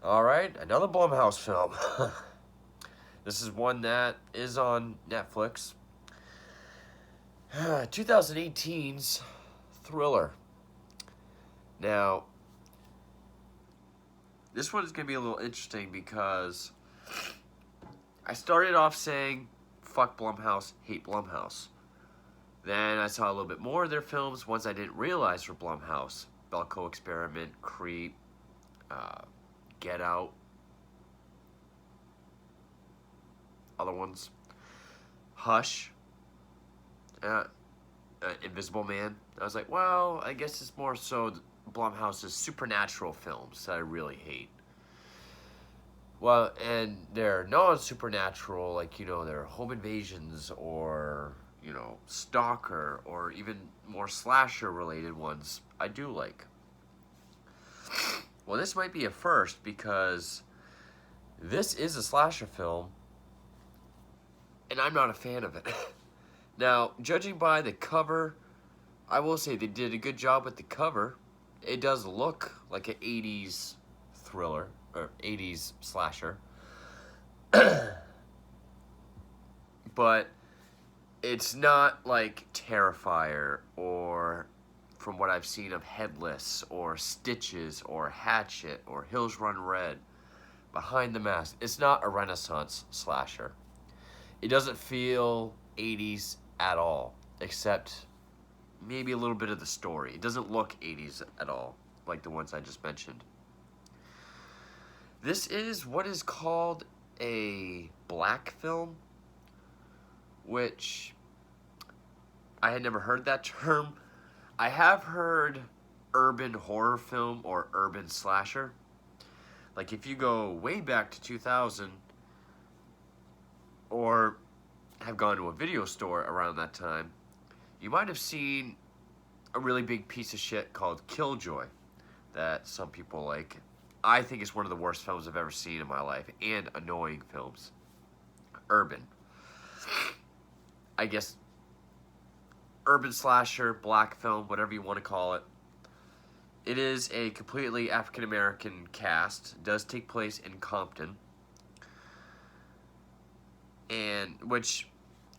All right, another Blumhouse film. This is one that is on Netflix. 2018's Thriller. Now, this one is going to be a little interesting because I started off saying, fuck Blumhouse, hate Blumhouse. Then I saw a little bit more of their films, ones I didn't realize were Blumhouse. Belko Experiment, Creep, Get Out, other ones. Hush, Invisible Man. I was like, well, I guess it's more so Blumhouse's supernatural films that I really hate. Well, and they're non-supernatural, like, their home invasions or, Stalker or even more slasher-related ones I do like. Well, this might be a first because this is a slasher film, and I'm not a fan of it. Now, judging by the cover, I will say they did a good job with the cover. It does look like an 80s thriller, or 80s slasher. But it's not like Terrifier or, from what I've seen, of Headless or Stitches or Hatchet or Hills Run Red, Behind the Mask. It's not a Renaissance slasher. It doesn't feel 80s at all, except maybe a little bit of the story. It doesn't look 80s at all, like the ones I just mentioned. This is what is called a black film, which I had never heard that term. I have heard urban horror film or urban slasher. Like if you go way back to 2000 or have gone to a video store around that time, you might have seen a really big piece of shit called Killjoy that some people like. I think it's one of the worst films I've ever seen in my life, and annoying films. Urban. I guess urban slasher, black film, whatever you want to call it. It is a completely African American cast. It does take place in Compton. And which,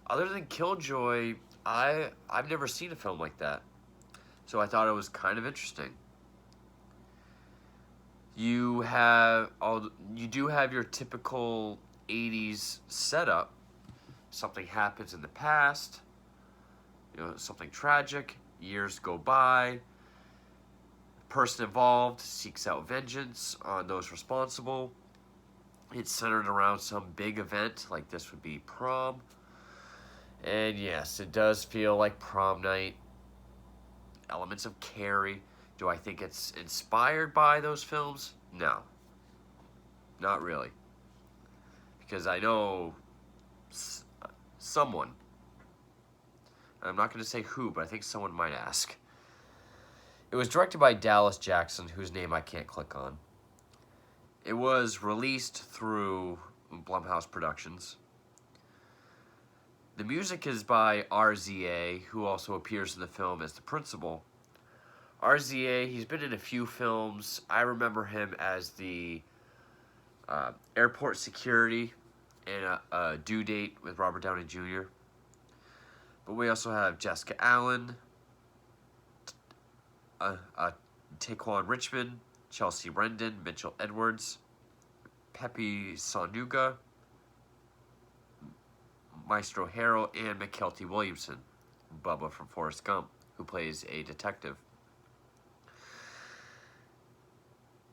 other than Killjoy, I've never seen a film like that. So I thought it was kind of interesting. You do have your typical 80s setup. Something happens in the past, something tragic, years go by, person involved seeks out vengeance on those responsible. It's centered around some big event, like this would be prom. And yes, it does feel like prom night. Elements of Carrie. Do I think it's inspired by those films? No. Not really. Because I know someone, I'm not going to say who, but I think someone might ask. It was directed by Dallas Jackson, whose name I can't click on. It was released through Blumhouse Productions. The music is by RZA, who also appears in the film as the principal. RZA, he's been in a few films. I remember him as the airport security in a Due Date with Robert Downey Jr. But we also have Jessica Allen, Taquan Richmond, Chelsea Rendon, Mitchell Edwards, Pepe Sonuga, Maestro Harrell, and McKelty Williamson, Bubba from Forrest Gump, who plays a detective.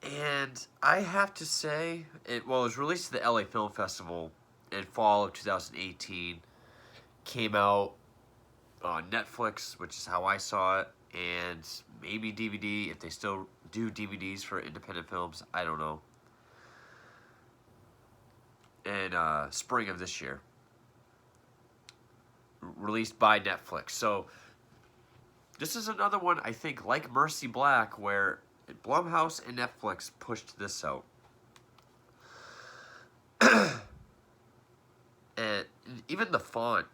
And I have to say, it was released at the LA Film Festival in fall of 2018. Came out on Netflix, which is how I saw it, and maybe DVD, if they still do DVDs for independent films, I don't know. In spring of this year. Released by Netflix. So, this is another one, I think, like Mercy Black, where Blumhouse and Netflix pushed this out. And even the font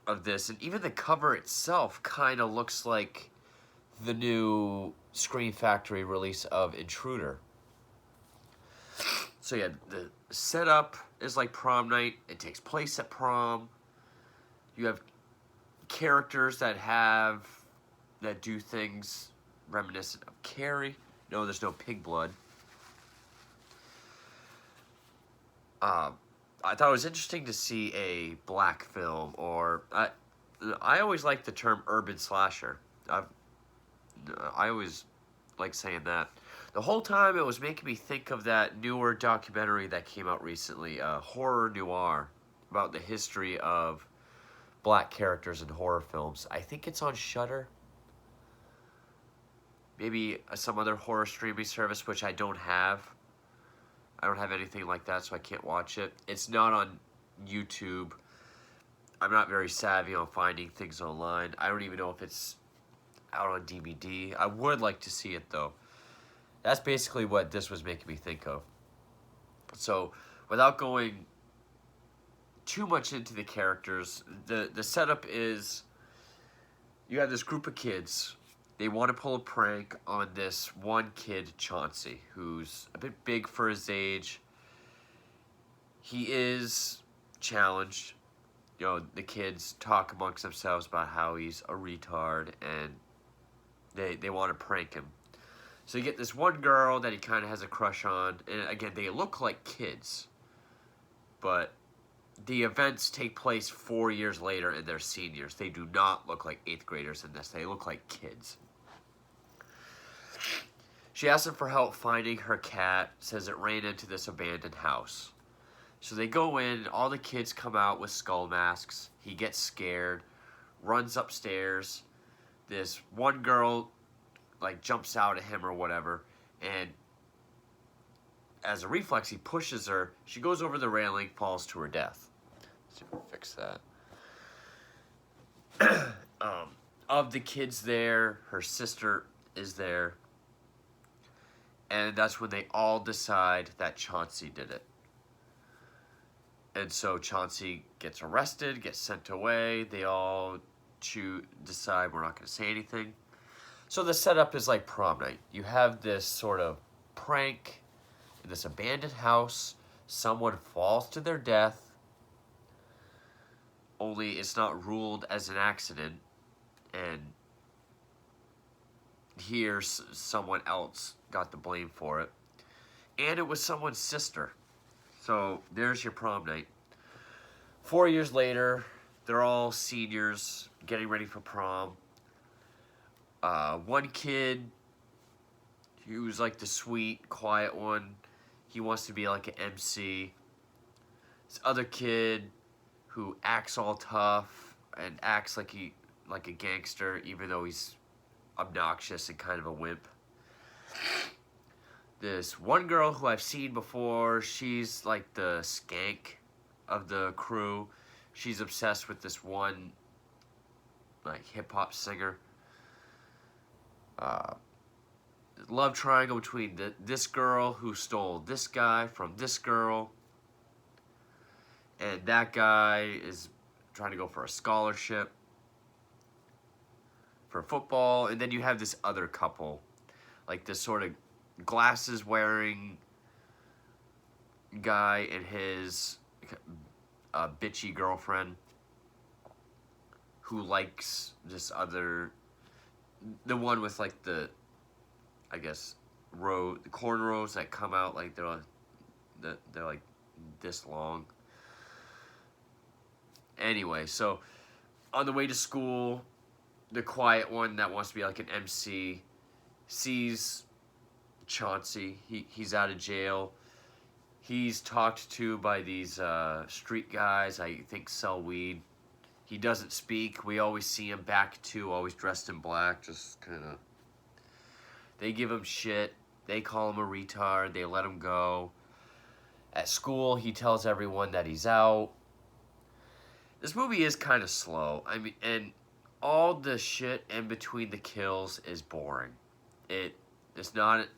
of this, and even the cover itself, kind of looks like the new Scream Factory release of Intruder. So yeah, the setup is like prom night. It takes place at prom. You have characters that do things reminiscent of Carrie. No, there's no pig blood. I thought it was interesting to see a black film, or I always like the term urban slasher. I always like saying that. The whole time it was making me think of that newer documentary that came out recently, Horror Noir, about the history of black characters in horror films. I think it's on Shudder. Maybe some other horror streaming service, which I don't have. I don't have anything like that, so I can't watch it. It's not on YouTube. I'm not very savvy on finding things online. I don't even know if it's out on DVD. I would like to see it, though. That's basically what this was making me think of. So, without going too much into the characters, the setup is you have this group of kids. They want to pull a prank on this one kid, Chauncey, who's a bit big for his age. He is challenged. You know, the kids talk amongst themselves about how he's a retard, and they want to prank him. So you get this one girl that he kind of has a crush on, and again, they look like kids, but the events take place 4 years later and they're seniors. They do not look like 8th graders in this. They look like kids. She asks him for help finding her cat, says it ran into this abandoned house. So they go in, all the kids come out with skull masks. He gets scared, runs upstairs. This one girl like jumps out at him or whatever, and as a reflex he pushes her. She goes over the railing, falls to her death. Let's see if we can fix that. Of the kids there, her sister is there, and that's when they all decide that Chauncey did it. And so Chauncey gets arrested, gets sent away. They all decide we're not going to say anything. So the setup is like prom night. You have this sort of prank in this abandoned house. Someone falls to their death. Only it's not ruled as an accident. And here someone else got the blame for it. And it was someone's sister. So there's your prom night. 4 years later, they're all seniors getting ready for prom. One kid, he was like the sweet, quiet one. He wants to be like an MC. This other kid who acts all tough and acts like a gangster, even though he's obnoxious and kind of a wimp. This one girl who I've seen before, she's like the skank of the crew. She's obsessed with this one like hip-hop singer. Love triangle between this girl who stole this guy from this girl, and that guy is trying to go for a scholarship for football. And then you have this other couple, like this sort of glasses wearing guy and his bitchy girlfriend who likes this other, the one with like the, I guess, the cornrows that come out like they're like this long. Anyway, so on the way to school, the quiet one that wants to be like an MC sees Chauncey. He's out of jail. He's talked to by these street guys, I think sell weed. He doesn't speak. We always see him back to, always dressed in black, just kind of. They give him shit. They call him a retard. They let him go. At school, he tells everyone that he's out. This movie is kind of slow. I mean, and all the shit in between the kills is boring. It's not. It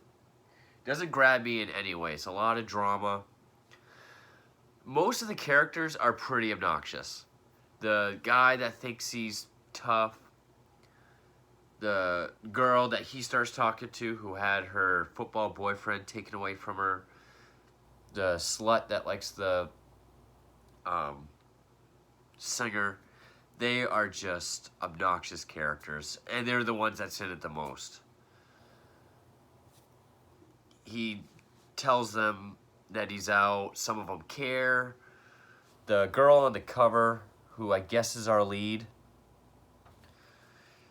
doesn't grab me in any way. It's a lot of drama. Most of the characters are pretty obnoxious. The guy that thinks he's tough. The girl that he starts talking to who had her football boyfriend taken away from her. the slut that likes the um, singer. They are just obnoxious characters, and they're the ones that sin it the most. He tells them that he's out. Some of them care. The girl on the cover, who I guess is our lead,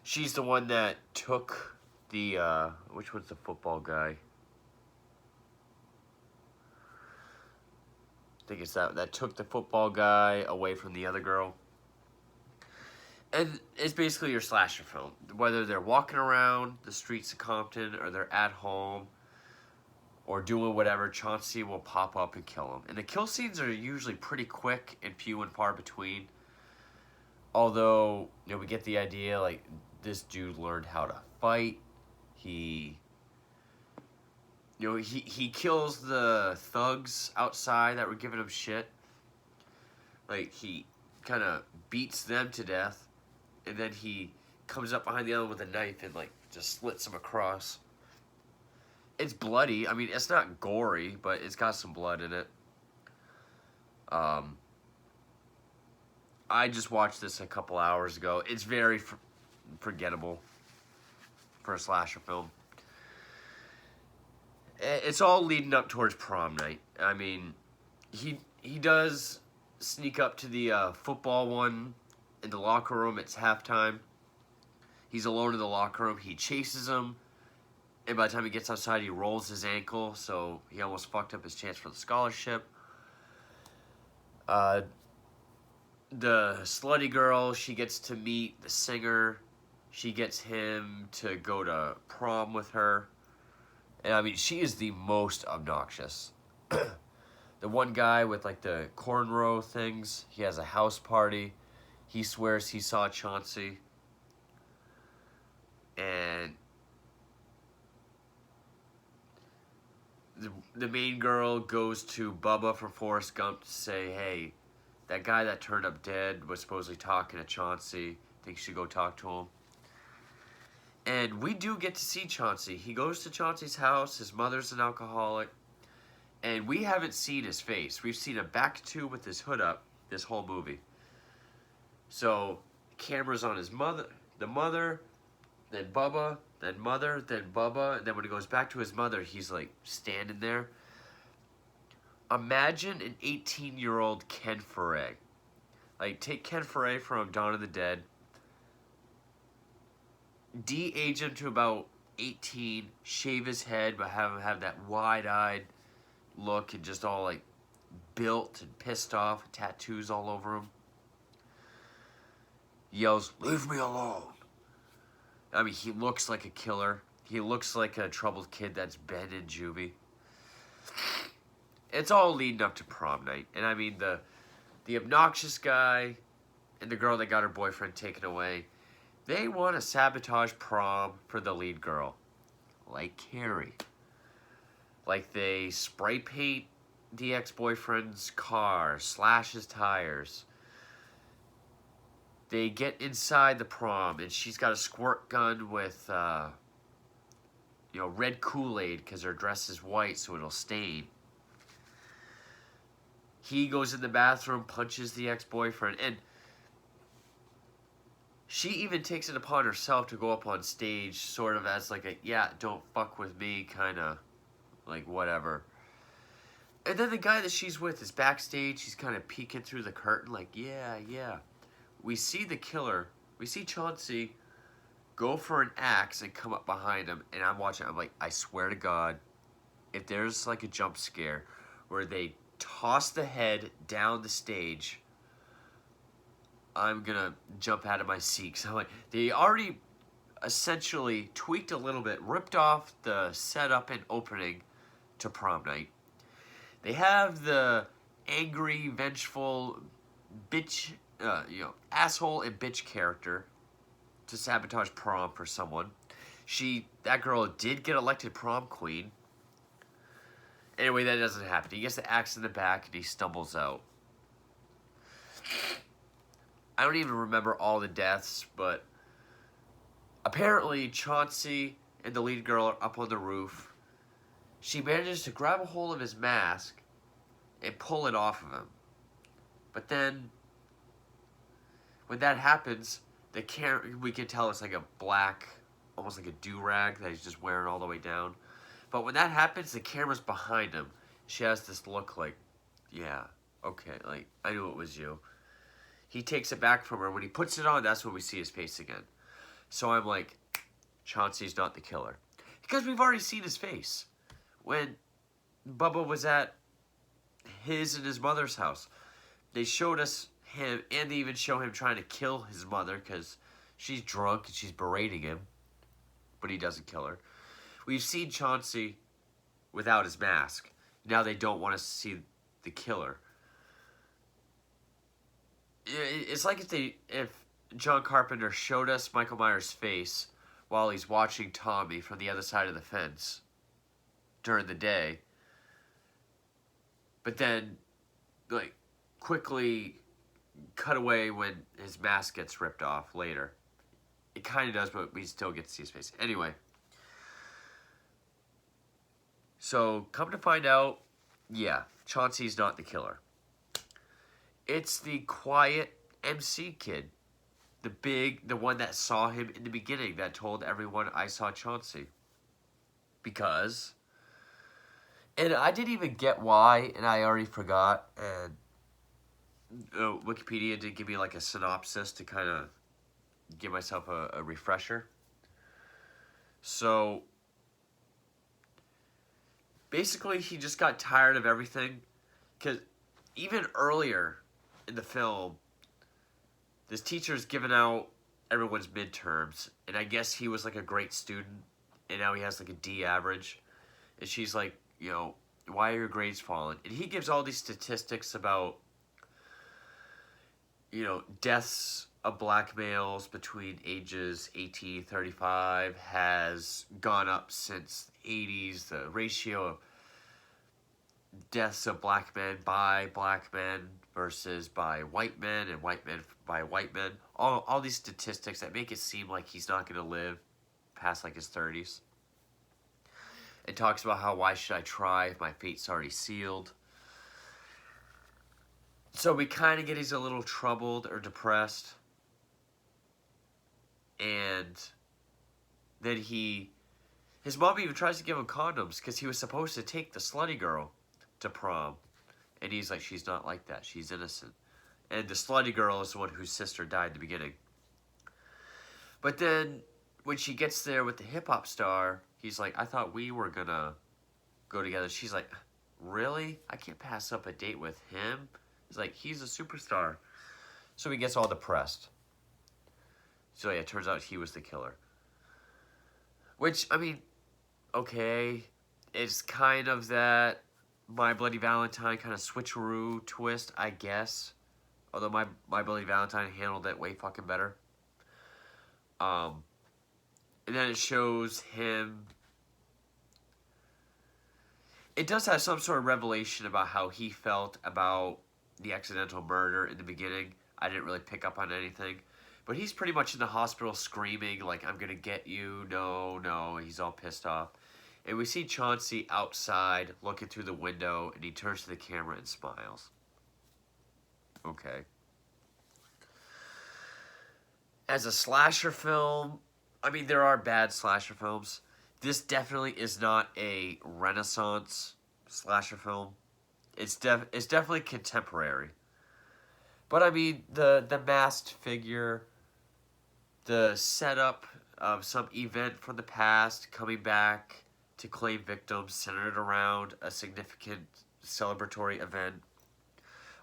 she's the one that took the, which one's the football guy? I think it's that took the football guy away from the other girl. And it's basically your slasher film. Whether they're walking around the streets of Compton or they're at home or doing whatever, Chauncey will pop up and kill them. And the kill scenes are usually pretty quick and few and far between. Although, we get the idea, like, this dude learned how to fight. He kills the thugs outside that were giving him shit. Like, he kind of beats them to death. And then he comes up behind the other one with a knife and, like, just slits him across. It's bloody. I mean, it's not gory, but it's got some blood in it. I just watched this a couple hours ago. It's very forgettable for a slasher film. It's all leading up towards prom night. I mean, he does sneak up to the football one in the locker room. It's halftime. He's alone in the locker room. He chases him. And by the time he gets outside, he rolls his ankle. So he almost fucked up his chance for the scholarship. The slutty girl, she gets to meet the singer. She gets him to go to prom with her. And I mean, she is the most obnoxious. The one guy with like the cornrow things, he has a house party. He swears he saw Chauncey. And the main girl goes to Bubba from Forrest Gump to say, hey, that guy that turned up dead was supposedly talking to Chauncey. Think you should go talk to him. And we do get to see Chauncey. He goes to Chauncey's house. His mother's an alcoholic. And we haven't seen his face. We've seen him back to with his hood up this whole movie. So, camera's on his mother, the mother, then Bubba, then mother, then Bubba. And then when he goes back to his mother, he's like standing there. Imagine an 18-year-old Ken Foray. Like, take Ken Foray from Dawn of the Dead. De-age him to about 18, shave his head, but have him have that wide-eyed look and just all like built and pissed off, tattoos all over him. Yells, "Leave me alone." I mean, he looks like a killer. He looks like a troubled kid that's been in juvie. It's all leading up to prom night. And I mean, the obnoxious guy and the girl that got her boyfriend taken away, they want to sabotage prom for the lead girl. Like Carrie. Like they spray paint the ex-boyfriend's car, slash his tires. They get inside the prom, and she's got a squirt gun with, red Kool-Aid because her dress is white, so it'll stain. He goes in the bathroom, punches the ex-boyfriend, and she even takes it upon herself to go up on stage, sort of as like a, yeah, don't fuck with me, kind of, like, whatever. And then the guy that she's with is backstage. He's kind of peeking through the curtain, like, yeah. We see the killer. We see Chauncey go for an axe and come up behind him. And I'm watching. I'm like, I swear to God, if there's like a jump scare where they toss the head down the stage, I'm going to jump out of my seat. So I'm like, they already essentially tweaked a little bit, ripped off the setup and opening to prom night. They have the angry, vengeful, bitch, asshole and bitch character to sabotage prom for someone. That girl did get elected prom queen. Anyway, that doesn't happen. He gets the axe in the back and he stumbles out. I don't even remember all the deaths, but apparently Chauncey and the lead girl are up on the roof. She manages to grab a hold of his mask and pull it off of him. But then, when that happens, we can tell it's like a black, almost like a do-rag that he's just wearing all the way down. But when that happens, the camera's behind him. She has this look like, yeah, okay, like, I knew it was you. He takes it back from her. When he puts it on, that's when we see his face again. So I'm like, Chauncey's not the killer. Because we've already seen his face. When Bubba was at his and his mother's house, they showed us him, and they even show him trying to kill his mother because she's drunk and she's berating him, but he doesn't kill her. We've seen Chauncey without his mask. Now they don't want us to see the killer. It's like if John Carpenter showed us Michael Myers' face while he's watching Tommy from the other side of the fence during the day, but then, like, quickly cut away when his mask gets ripped off later. It kind of does, but we still get to see his face. Anyway. So, come to find out, yeah, Chauncey's not the killer. It's the quiet MC kid. The one that saw him in the beginning that told everyone I saw Chauncey. Because, and I didn't even get why, and I already forgot, and Wikipedia did give me like a synopsis to kind of give myself a refresher. So, basically he just got tired of everything, because even earlier in the film, this teacher's giving out everyone's midterms, and I guess he was like a great student, and now he has like a D average, and she's like, you know, why are your grades falling? And he gives all these statistics about, you know, deaths of black males between ages 18 35 has gone up since the 80s. The ratio of deaths of black men by black men versus by white men, and white men by white men. All these statistics that make it seem like he's not going to live past like his 30s. It talks about how, why should I try if my fate's already sealed? So we kind of get he's a little troubled or depressed. And then his mom even tries to give him condoms because he was supposed to take the slutty girl to prom. And he's like, she's not like that. She's innocent. And the slutty girl is the one whose sister died in the beginning. But then when she gets there with the hip-hop star, he's like, I thought we were going to go together. She's like, really? I can't pass up a date with him? He's like, he's a superstar. So he gets all depressed. So yeah, it turns out he was the killer. Which, I mean, okay, it's kind of that My Bloody Valentine kind of switcheroo twist, I guess. Although My Bloody Valentine handled it way fucking better. And then it shows him. It does have some sort of revelation about how he felt about the accidental murder in the beginning. I didn't really pick up on anything. But he's pretty much in the hospital screaming, like, I'm going to get you. No. He's all pissed off. And we see Chauncey outside looking through the window, and he turns to the camera and smiles. Okay. As a slasher film, I mean, there are bad slasher films. This definitely is not a Renaissance slasher film. It's definitely contemporary. But I mean, the masked figure, the setup of some event from the past coming back to claim victims centered around a significant celebratory event.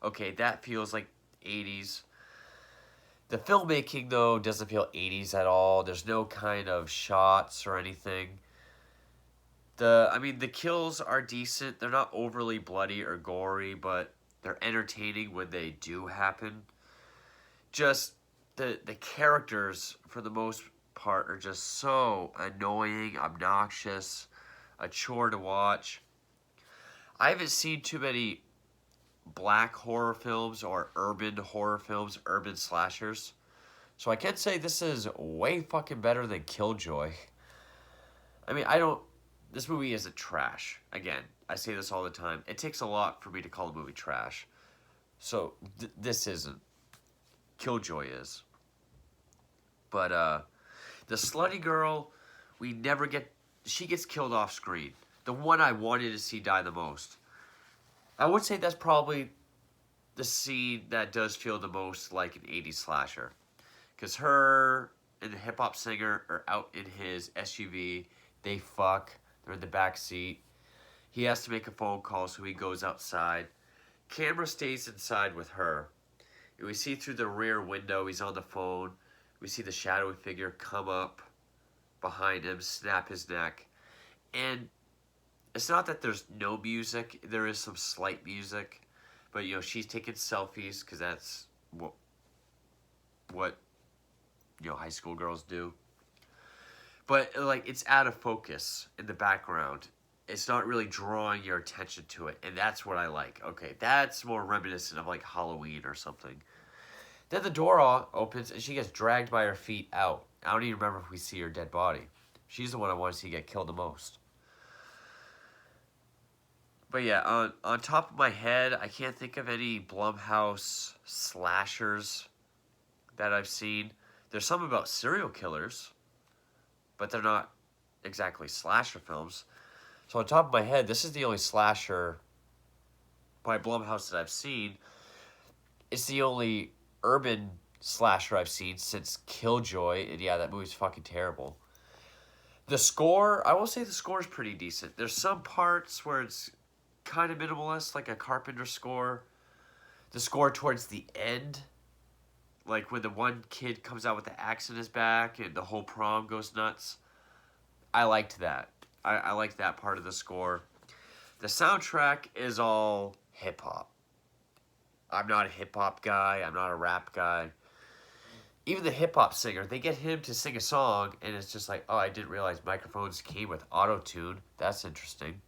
Okay, that feels like 80s. The filmmaking, though, doesn't feel 80s at all. There's no kind of shots or anything. The kills are decent. They're not overly bloody or gory, but they're entertaining when they do happen. Just the characters, for the most part, are just so annoying, obnoxious, a chore to watch. I haven't seen too many black horror films or urban horror films, urban slashers. So I can say this is way fucking better than Killjoy. I mean, this movie isn't trash. Again, I say this all the time. It takes a lot for me to call a movie trash. So this isn't. Killjoy is. But the slutty girl, we never get. She gets killed off screen. The one I wanted to see die the most. I would say that's probably the scene that does feel the most like an 80s slasher. Because her and the hip hop singer are out in his SUV. They fuck. They're in the back seat. He has to make a phone call, so he goes outside. Camera stays inside with her. And we see through the rear window, he's on the phone. We see the shadowy figure come up behind him, snap his neck. And it's not that there's no music. There is some slight music. But, you know, she's taking selfies because that's what you know, high school girls do. But, like, it's out of focus in the background. It's not really drawing your attention to it. And that's what I like. Okay, that's more reminiscent of, like, Halloween or something. Then the door opens and she gets dragged by her feet out. I don't even remember if we see her dead body. She's the one I want to see get killed the most. But yeah, on top of my head, I can't think of any Blumhouse slashers that I've seen. There's some about serial killers, but they're not exactly slasher films. So on top of my head, this is the only slasher by Blumhouse that I've seen. It's the only urban slasher I've seen since Killjoy, and yeah, that movie's fucking terrible. The score, I will say the score is pretty decent. There's some parts where it's kind of minimalist, like a Carpenter score. The score towards the end, like when the one kid comes out with the axe in his back and the whole prom goes nuts. I liked that. I liked that part of the score. The soundtrack is all hip-hop. I'm not a hip-hop guy. I'm not a rap guy. Even the hip-hop singer, they get him to sing a song, and it's just like, oh, I didn't realize microphones came with auto-tune. That's interesting.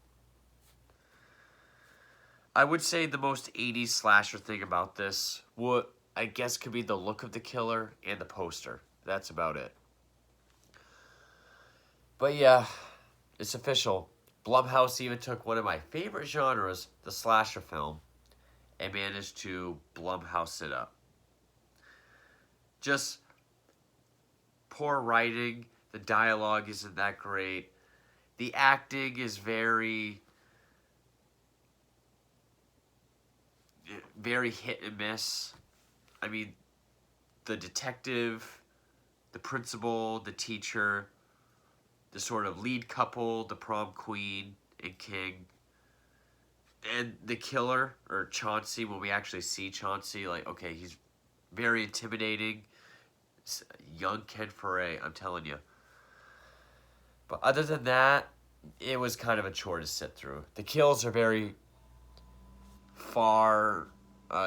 I would say the most 80s slasher thing about this, what I guess could be the look of the killer and the poster. That's about it. But yeah, it's official. Blumhouse even took one of my favorite genres, the slasher film, and managed to Blumhouse it up. Just poor writing. The dialogue isn't that great. The acting is very hit and miss. I mean, the detective, the principal, the teacher, the sort of lead couple, the prom queen and king, and the killer, or Chauncey, when we actually see Chauncey, like, okay, he's very intimidating. Young Ken Foray, I'm telling you. But other than that, it was kind of a chore to sit through. The kills are very far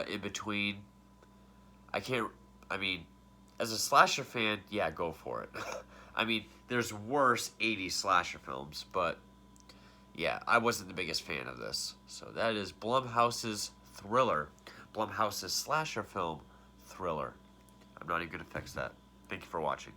in between. I mean, as a slasher fan, yeah, go for it. I mean, there's worse 80s slasher films, but yeah, I wasn't the biggest fan of this. So that is Blumhouse's Thriller. Blumhouse's slasher film, Thriller. I'm not even going to fix that. Thank you for watching.